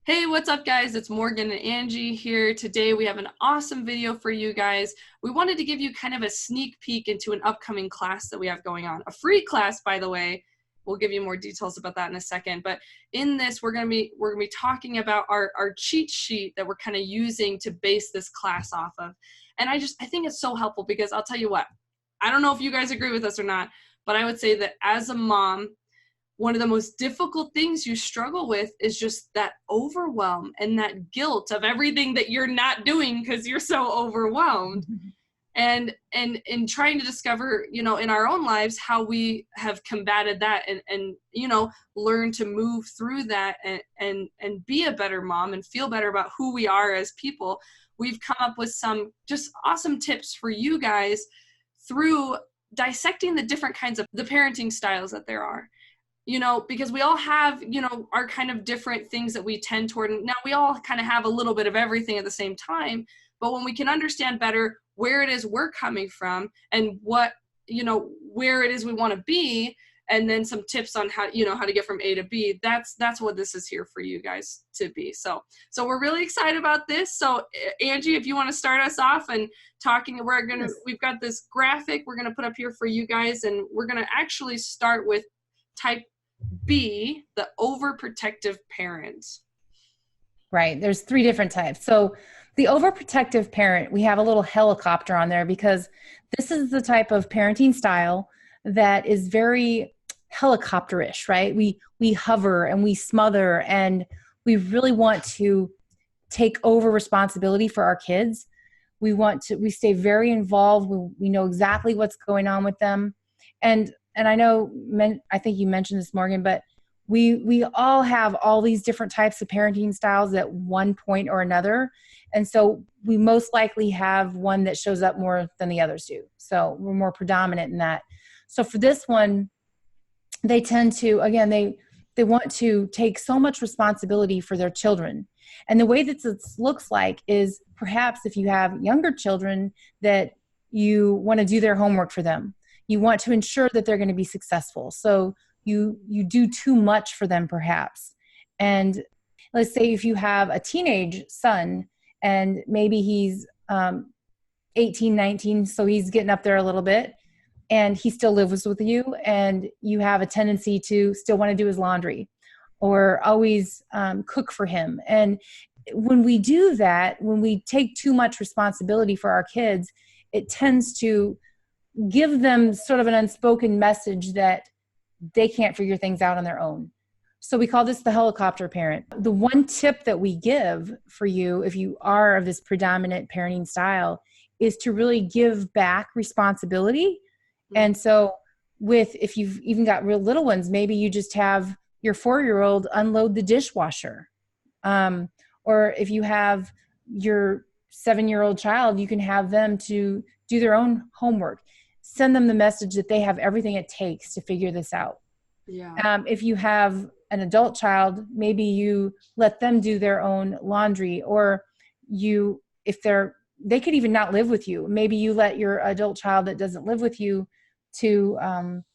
Hey, what's up guys? It's Morgan and Angie here. Today we have an awesome video for you guys. We wanted to give you kind of a sneak peek into an upcoming class that we have going on. A free class, by the way. We'll give you more details about that in a second. But in this, we're gonna be talking about our cheat sheet that we're kind of using to base this class off of. And I think it's so helpful because I'll tell you what, I don't know if you guys agree with us or not, but I would say that as a mom, one of the most difficult things you struggle with is just that overwhelm and that guilt of everything that you're not doing because you're so overwhelmed. And in trying to discover, in our own lives, how we have combated that and learn to move through that and be a better mom and feel better about who we are as people, we've come up with some just awesome tips for you guys through dissecting the different kinds of the parenting styles that there are. Because we all have, our kind of different things that we tend toward. Now, we all kind of have a little bit of everything at the same time, but when we can understand better where it is we're coming from and what, where it is we want to be, and then some tips on how to get from A to B, that's what this is here for you guys to be. So we're really excited about this. So Angie, if you want to start us off and talking, we've got this graphic we're going to put up here for you guys, and we're going to actually start with type B, the overprotective parent. Right. There's 3 different types. So the overprotective parent, we have a little helicopter on there because this is the type of parenting style that is very helicopterish, right? We hover and we smother and we really want to take over responsibility for our kids. We stay very involved. We know exactly what's going on with them. And I think you mentioned this, Morgan, but we all have all these different types of parenting styles at one point or another. And so we most likely have one that shows up more than the others do. So we're more predominant in that. So for this one, they tend to, again, they want to take so much responsibility for their children. And the way that this looks like is perhaps if you have younger children that you want to do their homework for them. You want to ensure that they're going to be successful. So you do too much for them perhaps. And let's say if you have a teenage son and maybe he's 18, 19, so he's getting up there a little bit and he still lives with you and you have a tendency to still want to do his laundry or always cook for him. And when we do that, when we take too much responsibility for our kids, it tends to give them sort of an unspoken message that they can't figure things out on their own. So we call this the helicopter parent. The one tip that we give for you, if you are of this predominant parenting style, is to really give back responsibility. And so if you've even got real little ones, maybe you just have your 4-year-old unload the dishwasher. Or if you have your 7-year-old child, you can have them to do their own homework. Send them the message that they have everything it takes to figure this out. Yeah. If you have an adult child, maybe you let them do their own laundry, or they could even not live with you. Maybe you let your adult child that doesn't live with you to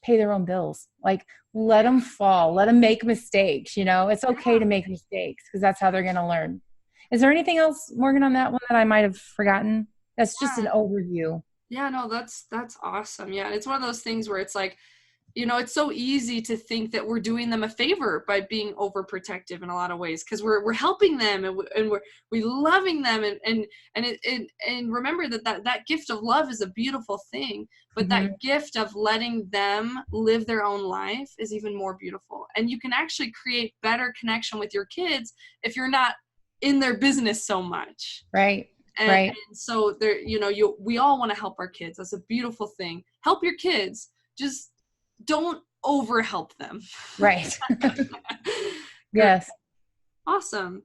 pay their own bills. Like, let them fall, let them make mistakes. It's okay to make mistakes because that's how they're going to learn. Is there anything else, Morgan, on that one that I might have forgotten? That's just an overview. Yeah, no, that's awesome. Yeah, and it's one of those things where it's like, it's so easy to think that we're doing them a favor by being overprotective in a lot of ways because we're helping them and we're loving them and remember that gift of love is a beautiful thing, but that gift of letting them live their own life is even more beautiful. And you can actually create better connection with your kids if you're not in their business so much. Right. And so there, we all want to help our kids. That's a beautiful thing. Help your kids. Just don't over help them. Right. Yes. Awesome.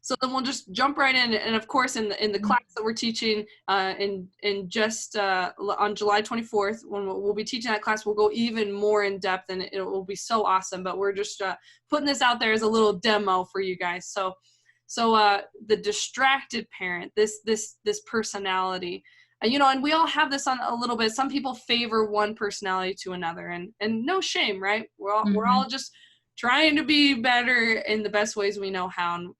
So then we'll just jump right in. And of course, in the class that we're teaching in just on July 24th, when we'll be teaching that class, we'll go even more in depth and it will be so awesome. But we're just putting this out there as a little demo for you guys. So the distracted parent, this personality, and we all have this on a little bit. Some people favor one personality to another, and no shame, right? We're all just trying to be better in the best ways we know how.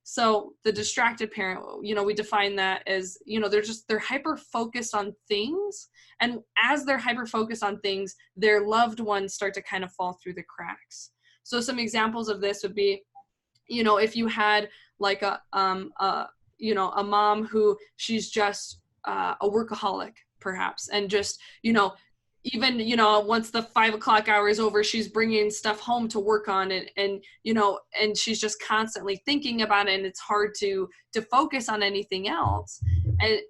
So the distracted parent, you know, we define that as, you know, they're hyper focused on things. And as they're hyper focused on things, their loved ones start to kind of fall through the cracks. So some examples of this would be, you know, if you had like you know, a mom who she's just a workaholic perhaps, and just, you know, even, you know, once the 5 o'clock hour is over, she's bringing stuff home to work on it, and you know, and she's just constantly thinking about it, and it's hard to focus on anything else,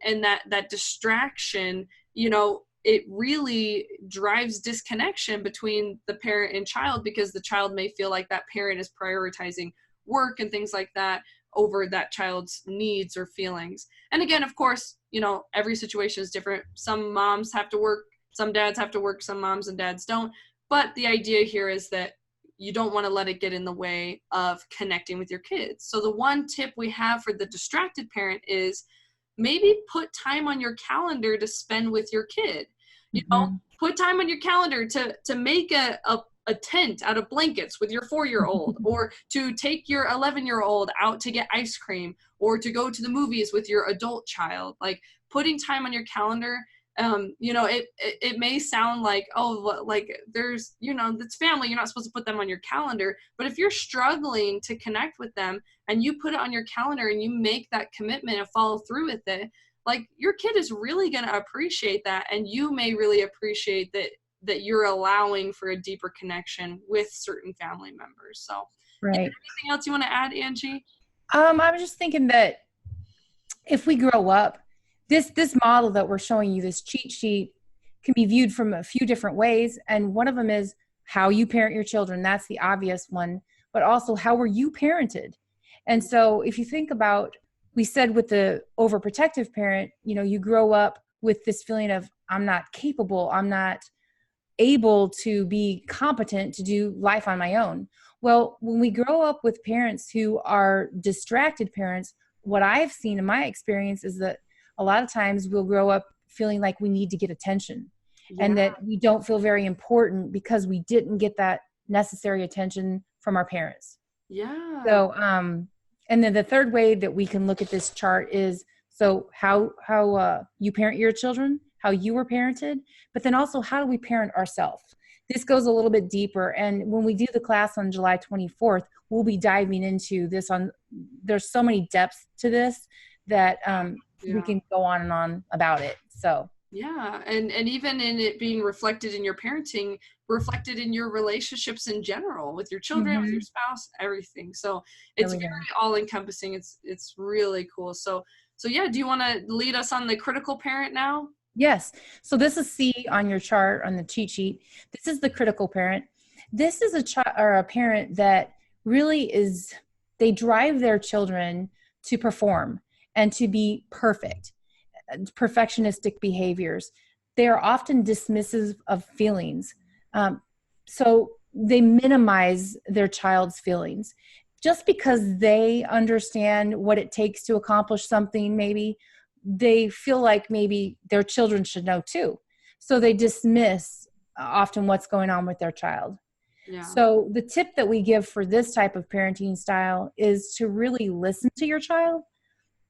and that distraction, you know, it really drives disconnection between the parent and child, because the child may feel like that parent is prioritizing work and things like that over that child's needs or feelings. And again, of course, you know, every situation is different. Some moms have to work, some dads have to work, some moms and dads don't. But the idea here is that you don't want to let it get in the way of connecting with your kids. So the one tip we have for the distracted parent is maybe put time on your calendar to spend with your kid. You know, put time on your calendar to make a tent out of blankets with your 4-year-old, or to take your 11-year-old out to get ice cream, or to go to the movies with your adult child. Like, putting time on your calendar, you know, it may sound like, oh, like there's, you know, it's family, you're not supposed to put them on your calendar. But if you're struggling to connect with them and you put it on your calendar and you make that commitment and follow through with it, like, your kid is really going to appreciate that, and you may really appreciate that you're allowing for a deeper connection with certain family members. So, Right. Anything else you want to add, Angie? I was just thinking that if we grow up, this model that we're showing you, this cheat sheet, can be viewed from a few different ways. And one of them is how you parent your children. That's the obvious one. But also, how were you parented? And so if you think about, we said with the overprotective parent, you know, you grow up with this feeling of, I'm not capable, I'm not able to be competent to do life on my own. Well, when we grow up with parents who are distracted parents, what I've seen in my experience is that a lot of times we'll grow up feeling like we need to get attention, and that we don't feel very important because we didn't get that necessary attention from our parents. Yeah. So, and then the third way that we can look at this chart is, so how you parent your children, how you were parented, but then also how do we parent ourselves? This goes a little bit deeper. And when we do the class on July 24th, we'll be diving into this there's so many depths to this that we can go on and on about it. So. Yeah. And even in it being reflected in your parenting, reflected in your relationships in general, with your children, with your spouse, everything. So it's very all encompassing. It's really cool. So yeah, do you want to lead us on the critical parent now? Yes. So this is C on your chart on the cheat sheet. This is the critical parent. This is a parent that really is, they drive their children to perform and to be perfect, perfectionistic behaviors. They are often dismissive of feelings. So they minimize their child's feelings. Just because they understand what it takes to accomplish something, maybe they feel like maybe their children should know too. So they dismiss often what's going on with their child. Yeah. So the tip that we give for this type of parenting style is to really listen to your child.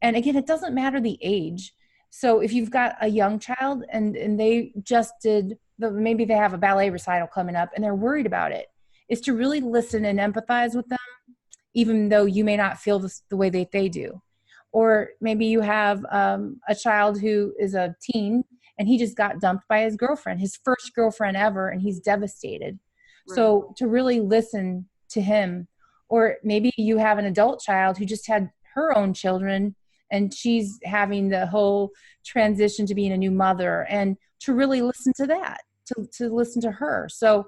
And again, it doesn't matter the age. So if you've got a young child and they just maybe they have a ballet recital coming up and they're worried about it, is to really listen and empathize with them, even though you may not feel the way that they do. Or maybe you have a child who is a teen and he just got dumped by his girlfriend, his first girlfriend ever, and he's devastated. Right. So to really listen to him. Or maybe you have an adult child who just had her own children and she's having the whole transition to being a new mother, and to really listen to that, to listen to her. So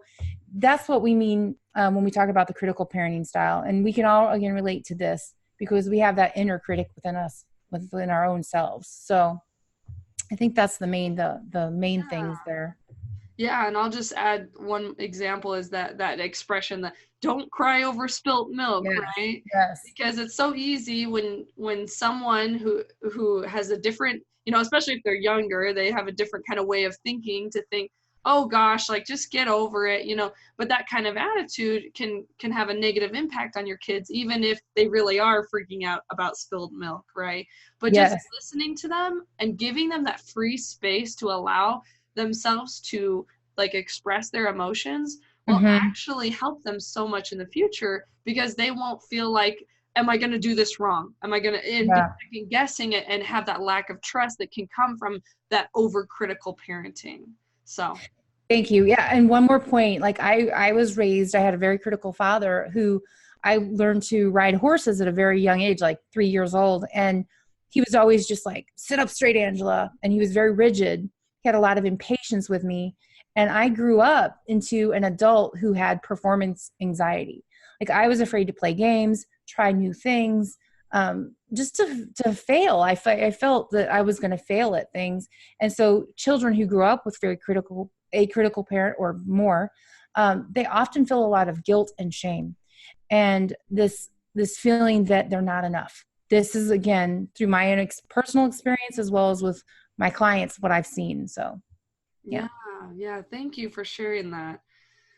that's what we mean when we talk about the critical parenting style. And we can all, again, relate to this because we have that inner critic within us, within our own selves. So I think that's the main things there. Yeah, and I'll just add one example is that expression, that don't cry over spilt milk, yes, right? Yes. Because it's so easy when someone who has a different, you know, especially if they're younger, they have a different kind of way of thinking, to think, oh gosh, like just get over it, you know. But that kind of attitude can have a negative impact on your kids, even if they really are freaking out about spilled milk, right? But just Yes. listening to them and giving them that free space to allow themselves to like express their emotions will Mm-hmm. actually help them so much in the future, because they won't feel like, am I going to do this wrong? Am I going to, and be Yeah. second guessing it, and have that lack of trust that can come from that overcritical parenting. So, Thank you. Yeah. And one more point, like I was raised, I had a very critical father who I learned to ride horses at a very young age, like 3 years old. And he was always just like, sit up straight, Angela. And he was very rigid. He had a lot of impatience with me. And I grew up into an adult who had performance anxiety. Like I was afraid to play games, try new things, just to fail. I felt that I was going to fail at things. And so children who grew up with a critical parent or more, they often feel a lot of guilt and shame, and this feeling that they're not enough. This is again through my own personal experience as well as with my clients, what I've seen. So, yeah, yeah, yeah. Thank you for sharing that.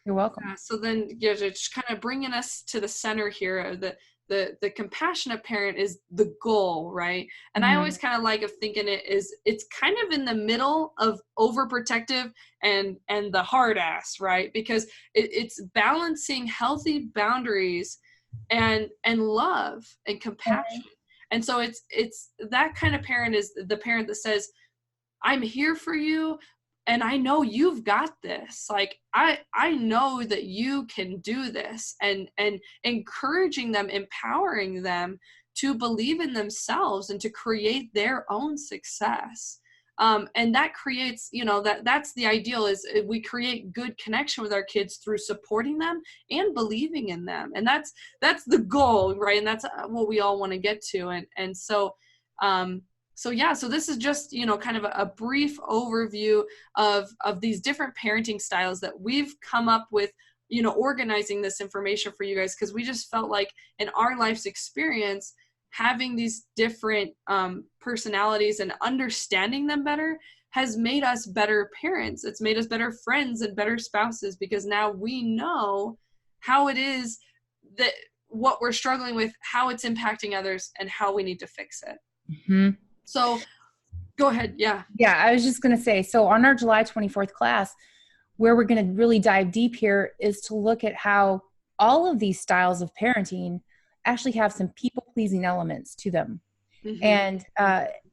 you're welcome. So then, yeah, just kind of bringing us to the center here, the compassionate parent is the goal, right? And I Mm-hmm. always kind of like of thinking it's kind of in the middle of overprotective and the hard ass, right? Because it's balancing healthy boundaries and love and compassion. And so it's that kind of parent is the parent that says, I'm here for you, and I know you've got this. Like I know that you can do this, and encouraging them, empowering them to believe in themselves and to create their own success. And that creates, you know, that's the ideal, is we create good connection with our kids through supporting them and believing in them. And that's the goal, right? And that's what we all want to get to. And so so yeah, so this is just, you know, kind of a brief overview of these different parenting styles that we've come up with, you know, organizing this information for you guys, because we just felt like in our life's experience, having these different personalities and understanding them better has made us better parents. It's made us better friends and better spouses, because now we know how it is that what we're struggling with, how it's impacting others, and how we need to fix it. Mm-hmm. So go ahead. Yeah. Yeah, I was just going to say, so on our July 24th class, where we're going to really dive deep here is to look at how all of these styles of parenting actually have some people pleasing elements to them. Mm-hmm. And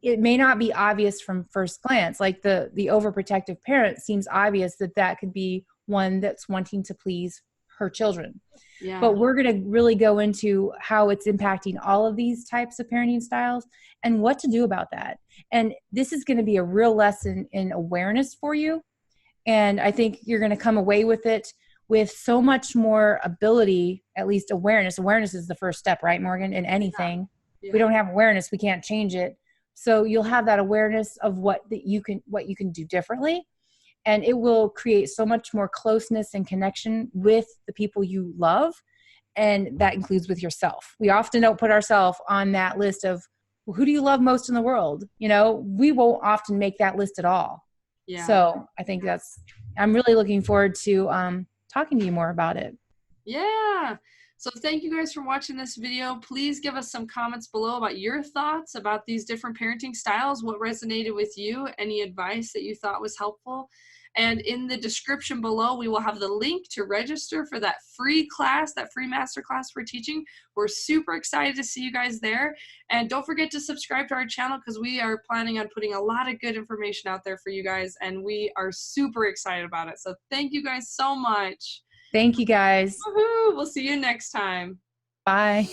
it may not be obvious from first glance, like the overprotective parent seems obvious that could be one that's wanting to please her children. Yeah. But we're going to really go into how it's impacting all of these types of parenting styles and what to do about that. And this is going to be a real lesson in awareness for you. And I think you're going to come away with it with so much more ability, at least awareness. Awareness is the first step, right, Morgan, in anything. Yeah. We don't have awareness, we can't change it. So you'll have that awareness of what you can do differently. And it will create so much more closeness and connection with the people you love. And that includes with yourself. We often don't put ourselves on that list of, well, who do you love most in the world? You know, we won't often make that list at all. Yeah. So I think I'm really looking forward to talking to you more about it. Yeah. So thank you guys for watching this video. Please give us some comments below about your thoughts about these different parenting styles, what resonated with you, any advice that you thought was helpful. And in the description below, we will have the link to register for that free class, that free masterclass we're teaching. We're super excited to see you guys there. And don't forget to subscribe to our channel, because we are planning on putting a lot of good information out there for you guys, and we are super excited about it. So thank you guys so much. Thank you, guys. Woohoo! We'll see you next time. Bye.